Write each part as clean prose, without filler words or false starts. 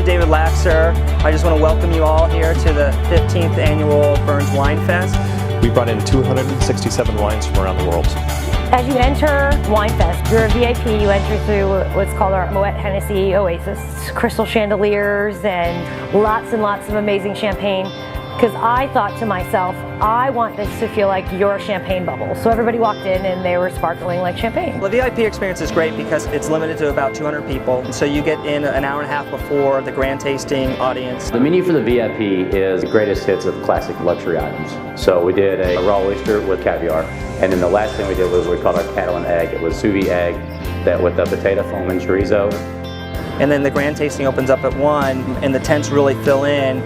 I'm David Laxer. I just want to welcome you all here to the 15th annual Berns Winefest. We brought in 267 wines from around the world. As you enter Winefest, you're a VIP. You enter through what's called our Moet Hennessy Oasis. Crystal chandeliers and lots of amazing champagne. Because I thought to myself, I want this to feel like your champagne bubble. So everybody walked in and they were sparkling like champagne. The VIP experience is great because it's limited to about 200 people. So you get in an hour and a half before the grand tasting audience. The menu for the VIP is the greatest hits of classic luxury items. So we did a raw oyster with caviar. And then the last thing we did was what we called our Catalan egg. It was sous vide egg that with the potato foam and chorizo. And then the grand tasting opens up at 1 and the tents really fill in.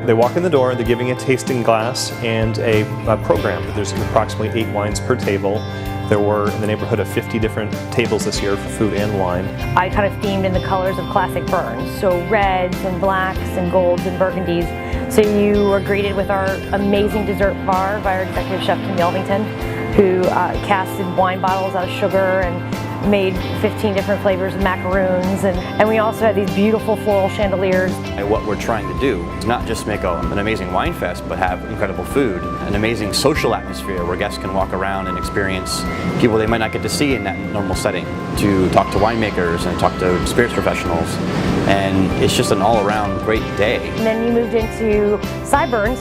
They walk in the door, they're giving a tasting glass and a program. There's approximately 8 wines per table. There were in the neighborhood of 50 different tables this year for food and wine. I kind of themed in the colors of classic Berns, so reds and blacks and golds and burgundies. So you were greeted with our amazing dessert bar by our executive chef, Kim Yelvington, who casted wine bottles out of sugar and made 15 different flavors of macaroons, and we also had these beautiful floral chandeliers. And what we're trying to do is not just make an amazing wine fest, but have incredible food, an amazing social atmosphere where guests can walk around and experience people they might not get to see in that normal setting, to talk to winemakers and talk to spirits professionals, and it's just an all-around great day. And then you moved into Sideburns,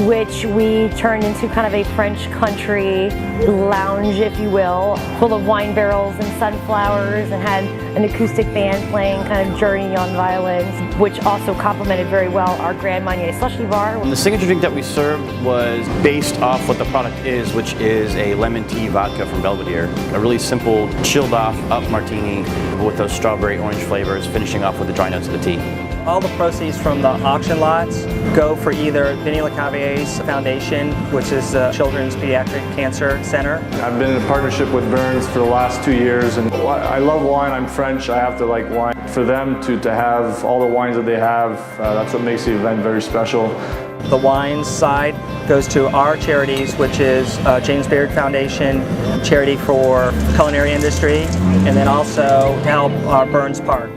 which we turned into kind of a French country lounge, if you will, full of wine barrels and sunflowers, and had an acoustic band playing kind of Journey on violins, which also complemented very well our Grand Marnier slushy bar. And the signature drink that we served was based off what the product is, which is a lemon tea vodka from Belvedere. A really simple, chilled off, up martini with those strawberry orange flavors, finishing off with the dry notes of the tea. All the proceeds from the auction lots go for either Vinnie LeCavallier's foundation, which is the Children's Pediatric Cancer Center. I've been in a partnership with Berns for the last 2 years, and I love wine. I'm French, I have to like wine. For them to have all the wines that they have, that's what makes the event very special. The wines side goes to our charities, which is James Beard Foundation, charity for culinary industry, and then also help Berns Park.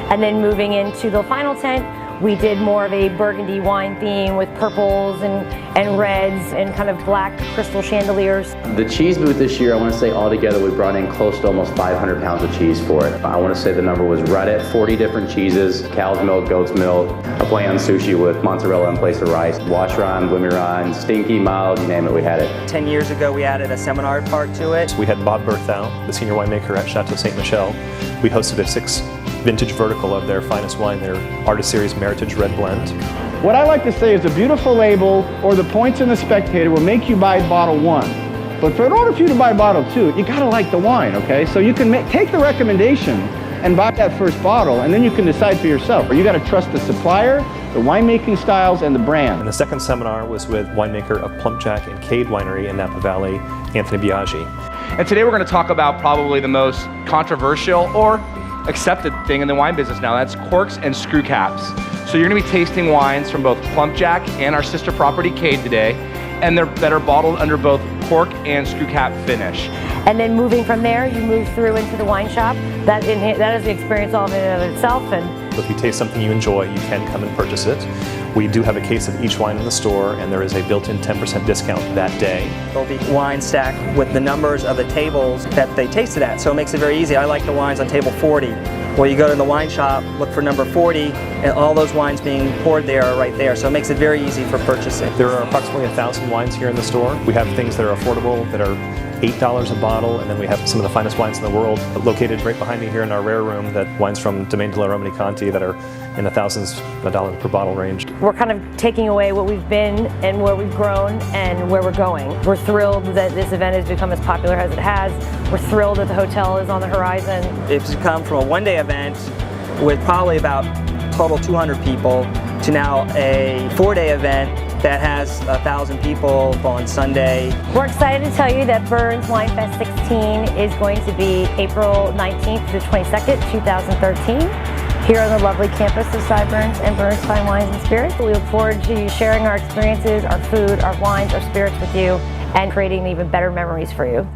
And then moving into the final tent, we did more of a burgundy wine theme with purples and reds and kind of black crystal chandeliers. The cheese booth this year, I want to say altogether we brought in close to almost 500 pounds of cheese for it. I want to say the number was right at 40 different cheeses, cow's milk, goat's milk, a play on sushi with mozzarella in place of rice, Wacheron, Bloomiron, stinky, mild, you name it, we had it. 10 years ago we added a seminar part to it. We had Bob Berthau, the senior winemaker at Chateau Ste. Michelle. We hosted a 6 vintage vertical of their finest wine, their Artist Series Meritage Red Blend. What I like to say is a beautiful label or the points in the spectator will make you buy bottle 1. But in order for you to buy bottle 2, you gotta like the wine, okay? So you can take the recommendation and buy that first bottle, and then you can decide for yourself. Or you gotta trust the supplier, the winemaking styles, and the brand. And the second seminar was with winemaker of Plumpjack and Cade Winery in Napa Valley, Anthony Biaggi. And today we're going to talk about probably the most controversial or accepted thing in the wine business now. That's corks and screw caps. So you're going to be tasting wines from both Plumpjack and our sister property Cade today, and that are bottled under both cork and screw cap finish. And then moving from there, you move through into the wine shop. That is the experience all in and of itself. And if you taste something you enjoy, you can come and purchase it. We do have a case of each wine in the store, and there is a built-in 10% discount that day. There'll be wine stacked with the numbers of the tables that they tasted at, so it makes it very easy. I like the wines on table 40. Well, you go to the wine shop, look for number 40, and all those wines being poured there are right there, so it makes it very easy for purchasing. There are approximately 1,000 wines here in the store. We have things that are affordable, that are $8 a bottle, and then we have some of the finest wines in the world located right behind me here in our rare room, that wines from Domaine de la Romanée-Conti that are in the thousands of dollars per bottle range. we're kind of taking away what we've been and where we've grown and where we're going. We're thrilled that this event has become as popular as it has. We're thrilled that the hotel is on the horizon. It's come from a one-day event with probably about total 200 people to now a 4-day event that has 1,000 people on Sunday. We're excited to tell you that Berns Winefest 16 is going to be April 19th to 22nd, 2013, here on the lovely campus of Sideburns and Berns Fine Wines and Spirits. We look forward to sharing our experiences, our food, our wines, our spirits with you, and creating even better memories for you.